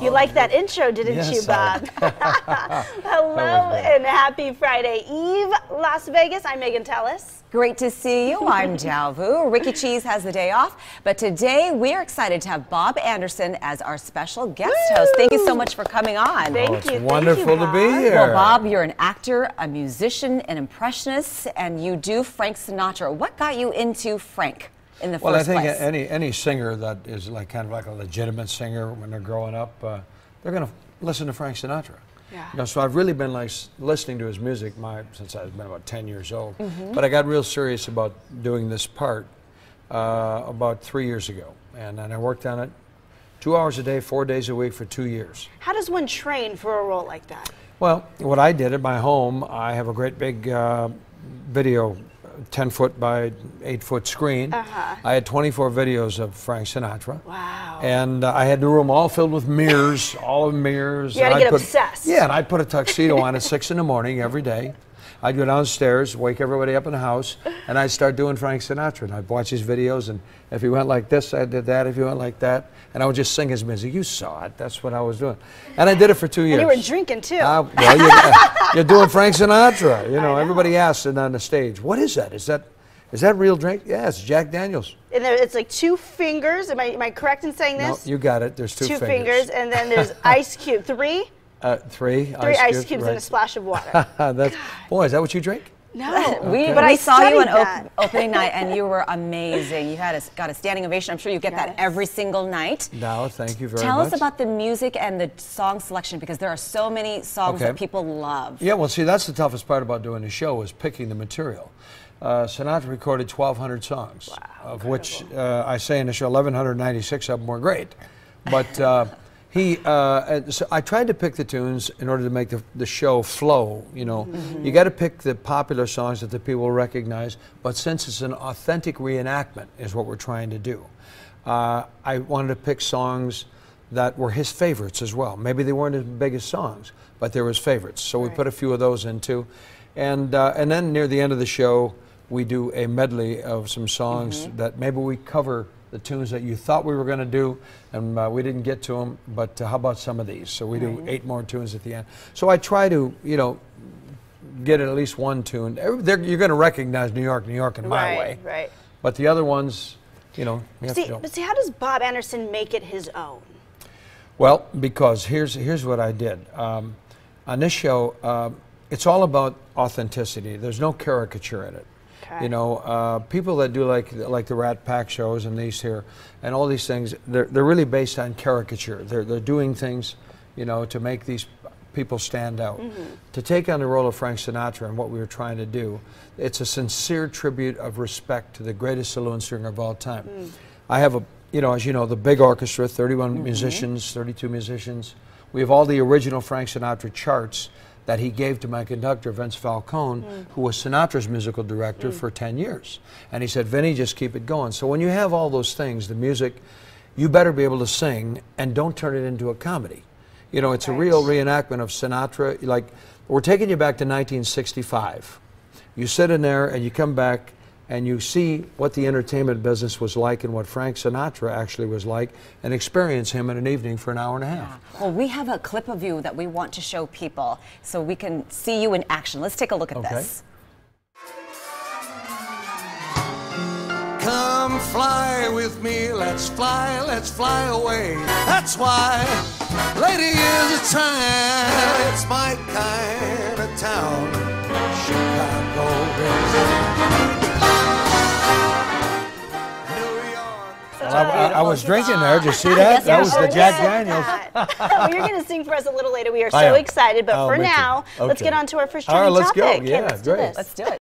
You liked that intro, didn't yes, you, Bob? Hello and happy Friday Eve, Las Vegas. I'm Megan Tellis. Great to see you. I'm Jalvu. Ricky Cheese has the day off, but today we're excited to have Bob Anderson as our special guest host. Thank you so much for coming on. Thank you. It's wonderful to be here. Well, Bob, you're an actor, a musician, an impressionist, and you do Frank Sinatra. What got you into Frank in the first place? Well, I think any singer that is like kind of like a legitimate singer when they're growing up, they're going to listen to Frank Sinatra. Yeah. You know, so I've really been like listening to his music since I've been about 10 years old. But I got real serious about doing this part about 3 years ago, and I worked on it 2 hours a day, 4 days a week for 2 years. How does one train for a role like that? Well, what I did at my home, I have a great big video 10-foot by 8-foot screen. I had 24 videos of Frank Sinatra. Wow. And I had the room all filled with mirrors, all mirrors. You had to get obsessed. Yeah, and I'd put a tuxedo on at 6 in the morning every day. I'd go downstairs, wake everybody up in the house, and I'd start doing Frank Sinatra. And I'd watch his videos, and if he went like this, I did that. If he went like that, and I would just sing his music. You saw it. That's what I was doing. And I did it for 2 years. And you were drinking, too. Well, you're doing Frank Sinatra. You know, everybody asks it on the stage, what is that? Is that real drink? Yeah, it's Jack Daniels. And it's like 2 fingers. Am I correct in saying this? No, you got it. There's two fingers. And then there's ice cube. 3? 3 ice cubes right. and a splash of water. Boy, is that what you drink? No, but I saw you on opening night, and you were amazing. You got a standing ovation. I'm sure you get that every single night. No, thank you very much. Tell us about the music and the song selection, because there are so many songs that people love. Yeah, well, see, that's the toughest part about doing the show is picking the material. Sinatra recorded 1,200 songs, of which I say in the show 1,196 of them were great. But so I tried to pick the tunes in order to make the show flow. You know, you got to pick the popular songs that the people recognize. But since it's an authentic reenactment, is what we're trying to do. I wanted to pick songs that were his favorites as well. Maybe they weren't his biggest songs, but they were his favorites. So we put a few of those in too, and then near the end of the show, we do a medley of some songs that maybe we cover the tunes that you thought we were going to do, and we didn't get to them, but how about some of these? So we do 8 more tunes at the end. So I try to, you know, get at least one tune. You're going to recognize New York, New York in my way. Right. But the other ones, you know, you have to do. But see, how does Bob Anderson make it his own? Well, because here's what I did. On this show, it's all about authenticity. There's no caricature in it. You know, people that do like the Rat Pack shows and these here and all these things, they're really based on caricature. They're doing things, you know, to make these people stand out. To take on the role of Frank Sinatra and what we were trying to do, it's a sincere tribute of respect to the greatest saloon singer of all time. I have you know, as you know, the big orchestra, 31 musicians, 32 musicians. We have all the original Frank Sinatra charts that he gave to my conductor, Vince Falcone, who was Sinatra's musical director for 10 years. And he said, Vinny, just keep it going. So when you have all those things, the music, you better be able to sing and don't turn it into a comedy. You know, it's a real reenactment of Sinatra. Like, we're taking you back to 1965. You sit in there and you come back and you see what the entertainment business was like and what Frank Sinatra actually was like, and experience him in an evening for an hour and a half. Well, we have a clip of you that we want to show people so we can see you in action. Let's take a look at this. Come fly with me, let's fly away. That's why lady is a time. It's my kind of town, Chicago. I was drinking there. Did you see that? That was the Jack Daniels. Well, you're going to sing for us a little later. We are so excited. But for now, let's get on to our first trending topic. Let's go. Yeah, great. Let's do it.